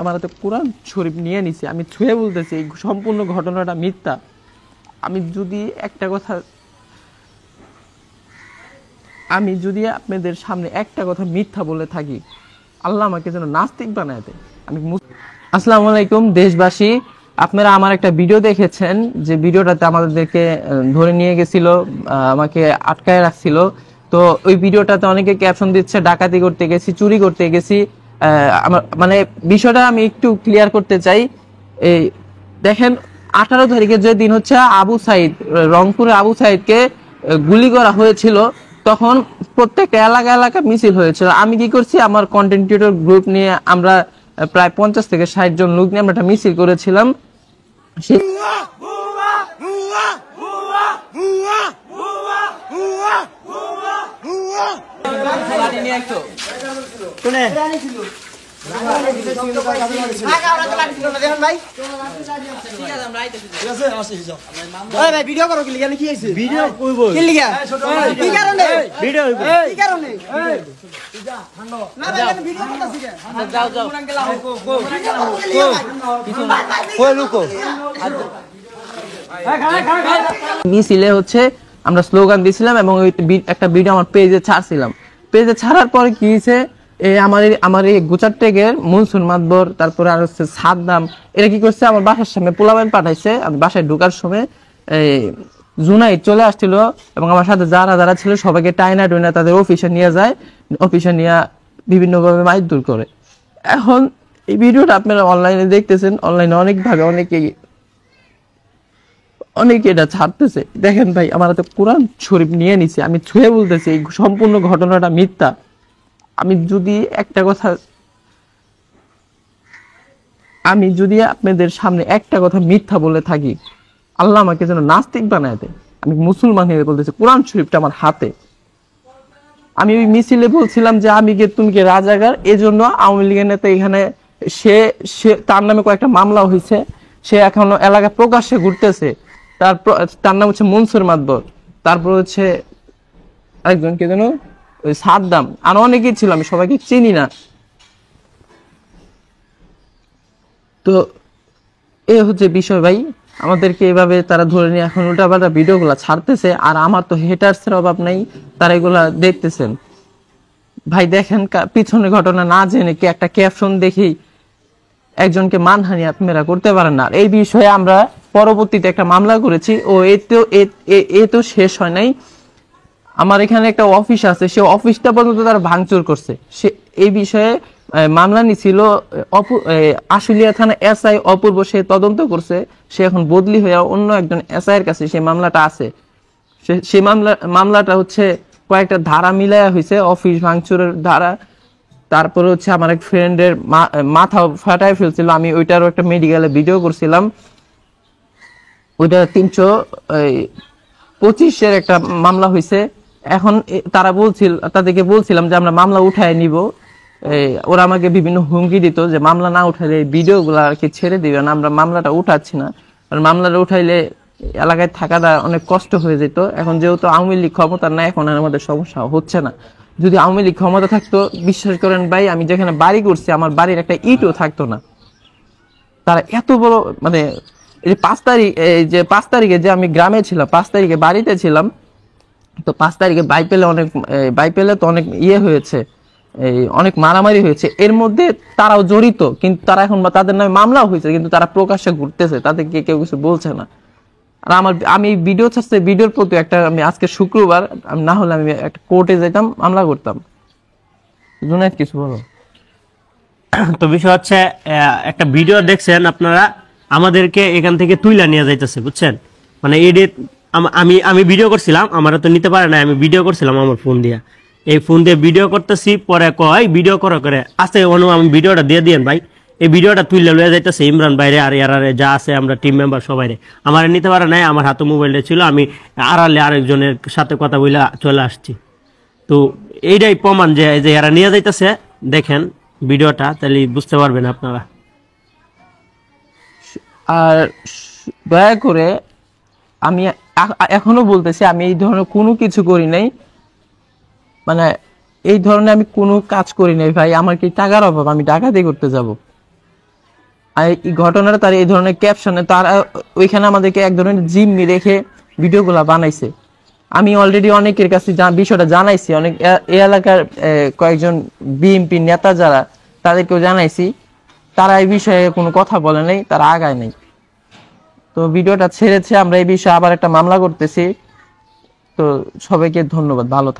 আমার হাতে কোরআন শরীফ নিয়ে নিছি, আমি ছুঁয়ে বলতেছি এই সম্পূর্ণ ঘটনাটা মিথ্যা। আমি যদি আপনাদের সামনে একটা কথা মিথ্যা বলে থাকি, আল্লাহ আমাকে যেন নাস্তিক বানায় দেয়। আসসালামু আলাইকুম দেশবাসী, আপনারা আমার একটা ভিডিও দেখেছেন, যে ভিডিওটাতে আমাদেরকে ধরে নিয়ে গেছিল, আমাকে আটকায় রাখছিল। তো ওই ভিডিওটাতে অনেকে ক্যাপশন দিচ্ছে ডাকাতি করতে গেছি, চুরি করতে গেছি। আমার মানে বিষয়টা আমি একটু ক্লিয়ার করতে চাই। এই দেখেন, 18 তারিখে যে দিন হচ্ছে আবু সাইদ, রংপুরে আবু সাইদকে গুলি করা হয়েছিল, তখন প্রত্যেকটা এলাকা মিছিল হয়েছিল। আমি কি করছি, আমার কন্টেন্ট ক্রিয়েটর গ্রুপ নিয়ে আমরা প্রায় 50 থেকে 60 জন লোক নিয়ে আমরা একটা মিছিল করেছিলাম। ভিডিও করো কি লিখা কি হইছে ভিডিও কইব কি লিখা কি কারণে ভিডিও হইব কি কারণে না ভাই ভিডিও করতেছি কে যাও যাও কই লুকো মিছিলে হচ্ছে আমরা স্লোগান দিছিলাম এবং একটা ভিডিও আমার পেজে ছাড়ছিলাম। পেজে ছাড়ার পরে কি হয়েছে, আমার এই গোচারটেকের মনসুর মাতবর, তারপরে আর হচ্ছে সাদ্দাম, এরা কি করছে, আমার বাসার সামনে পোলাপান পাঠাইছে। আমি বাসায় ঢোকার সময় জুনাই চলে আসছিল এবং আমার সাথে যারা ছিল সবাইকে টাইনা টুইনা তাদের অফিসে নিয়ে যায়, অফিসে নিয়ে বিভিন্নভাবে মারধর করে। এখন এই ভিডিওটা আপনারা অনলাইনে দেখতেছেন, অনলাইনে অনেকভাবে অনেকে এটা ছাড়তেছে। দেখেন ভাই, আমার হাতে কোরআন শরীফ নিয়ে নিছি, আমি ছুঁয়ে বলতেছি এই সম্পূর্ণ ঘটনাটা মিথ্যা। আমি যদি আপনাদের সামনে একটা কথা মিথ্যা বলে থাকি, আল্লাহ আমাকে যেন নাস্তিক বানায় দেয়। আমি মুসলমান হয়ে বলতেছি, কোরআন শরীফটা আমার হাতে। আমি ওই মিছিলে বলছিলাম যে তুমি কি রাজাকার, এজন্য আওয়ামী লীগের নেতা এখানে তার নামে কয়েকটা মামলা হয়েছে, সে এখন এলাকা প্রকাশ্যে ঘুরতেছে। তার নাম হচ্ছে মনসুর মাতবর, তারপর হচ্ছে আরেকজন কে যেন ওই সাদ্দাম, আর অনেকেই ছিল, আমি সবাইকে চিনি না। তো এ হচ্ছে বিষয় ভাই, আমাদেরকে এভাবে তারা ধরে নিয়ে এখন উল্টাপাল্টা ভিডিওগুলো ছাড়তেছে। আর আমার তো হেটার্সের অভাব নাই, তারা এগুলা দেখতেছেন। ভাই দেখেন, পিছনে ঘটনা না জেনে কি একটা ক্যাপশন দেখি একজনকে মানহানি আপনারা করতে পারেন না। এই বিষয়ে আমরা পরবর্তীতে একটা মামলা করেছি, ও এ তো শেষ হয় নাই। আমার এখানে একটা অফিস আছে, সে অফিসটা পর্যন্ত তারা ভাঙচুর করছে। সে এই বিষয়ে মামলা নিছিল আশুলিয়া থানা এসআই অপূর্ব, সে তদন্ত করছে। সে এখন বদলি হয়ে অন্য একজন এসআই এর কাছে সেই মামলাটা আছে। সেই মামলাটা হচ্ছে কয়েকটা ধারা মিলায়া হয়েছে, অফিস ভাঙচুরের ধারা, তারপরে হচ্ছে আমার এক ফ্রেন্ডের মাথা ফাটায় ফেলছিল, আমি ওইটারও একটা মেডিকেলে ভিডিও করছিলাম। ওইটা 325-এর একটা মামলা হয়েছে। এখন তাদেরকে বলছিলাম যে আমরা মামলা উঠায় নিব। ওরা আমাকে বিভিন্ন হুমকি দিত যে মামলা না উঠাইলে ভিডিও গুলা আর কি ছেড়ে দিবে না। আমরা মামলাটা উঠাচ্ছি না, আর মামলাটা উঠাইলে এলাকায় থাকাটা অনেক কষ্ট হয়ে যেত। এখন যেহেতু আওয়ামী লীগ ক্ষমতা না, এখন আর আমাদের সমস্যা হচ্ছে না। যদি আওয়ামী লীগ ক্ষমতা থাকতো, বিশ্বাস করেন ভাই, আমি যেখানে বাড়ি করছি আমার বাড়ির একটা ইটও থাকতো না। তারা এত বড় মানে এই 5 তারিখে যে আমি গ্রামে ছিলাম, 5 তারিখে বাড়িতে ছিলাম, তো 5 তারিখে বাই পেলে তো অনেক ইয়ে হয়েছে, অনেক মারামারি হয়েছে। এর মধ্যে তারাও জড়িত, কিন্তু তারা এখন তাদের নামে মামলাও হয়েছে, কিন্তু তারা প্রকাশ্যে ঘুরতেছে, তাদেরকে কেউ কিছু বলছে না। আর আমি ভিডিও ছাড়তে, ভিডিওর প্রতি একটা, আমি আজকে শুক্রবার, না হলে আমি একটা কোর্টে যেতাম, মামলা করতাম। জুনায়েদ কিছু বলো। তো বিষয় হচ্ছে, একটা ভিডিও দেখছেন আপনারা, আমাদেরকে এখান থেকে তুইলা নিয়ে যাইতেছে, বুঝছেন? মানে আমি ভিডিও করছিলাম, আমারা তো নিতে পারে না, আমি ভিডিও করছিলাম আমার ফোন দিয়ে, এই ফোন দিয়ে ভিডিও করতেছি। পরে কয় ভিডিও করে আস্তে আমি ভিডিওটা দিয়ে দিয়েন ভাই, এই ভিডিওটা তুইলা লয়ে যাইতেছে ইমরান বাইরে আর ইয়ারে যা আছে আমরা টিম মেম্বার সবাই রে। আমার নিতে পারে নাই, আমার হাতে মোবাইলটা ছিল, আমি আড়ালে আরেকজনের সাথে কথা বলে চলে আসছি। তো এইটাই প্রমাণ যে এরা নিয়ে যাইতেছে। দেখেন ভিডিওটা, তাহলে বুঝতে পারবেন আপনারা। আর দয়া করে আমি এখনো বলতেছি, আমি এই ধরনের কোনো কিছু করি নাই। মানে এই ধরনের আমি কোনো কাজ করি নাই ভাই। আমার কি টাকার অভাব, আমি ডাকাতি করতে যাব? আর এই ঘটনাটা তার এই ধরনের ক্যাপশনে তারা ওইখানে আমাদেরকে এক ধরনের জিম্মি রেখে ভিডিওগুলো বানাইছে। আমি অলরেডি অনেকের কাছে বিষয়টা জানাইছি, অনেক এই এলাকার কয়েকজন বিএনপি নেতা যারা তাদেরকেও জানাইছি, তারা এই বিষয়ে কোনো কথা বলে নাই, তারা আগায় নাই। তো ভিডিওটা ছেড়েছে, আমরা এই বিষয়ে আবার একটা মামলা করতেছি। তো সবাইকে ধন্যবাদ, ভালো থাকবেন।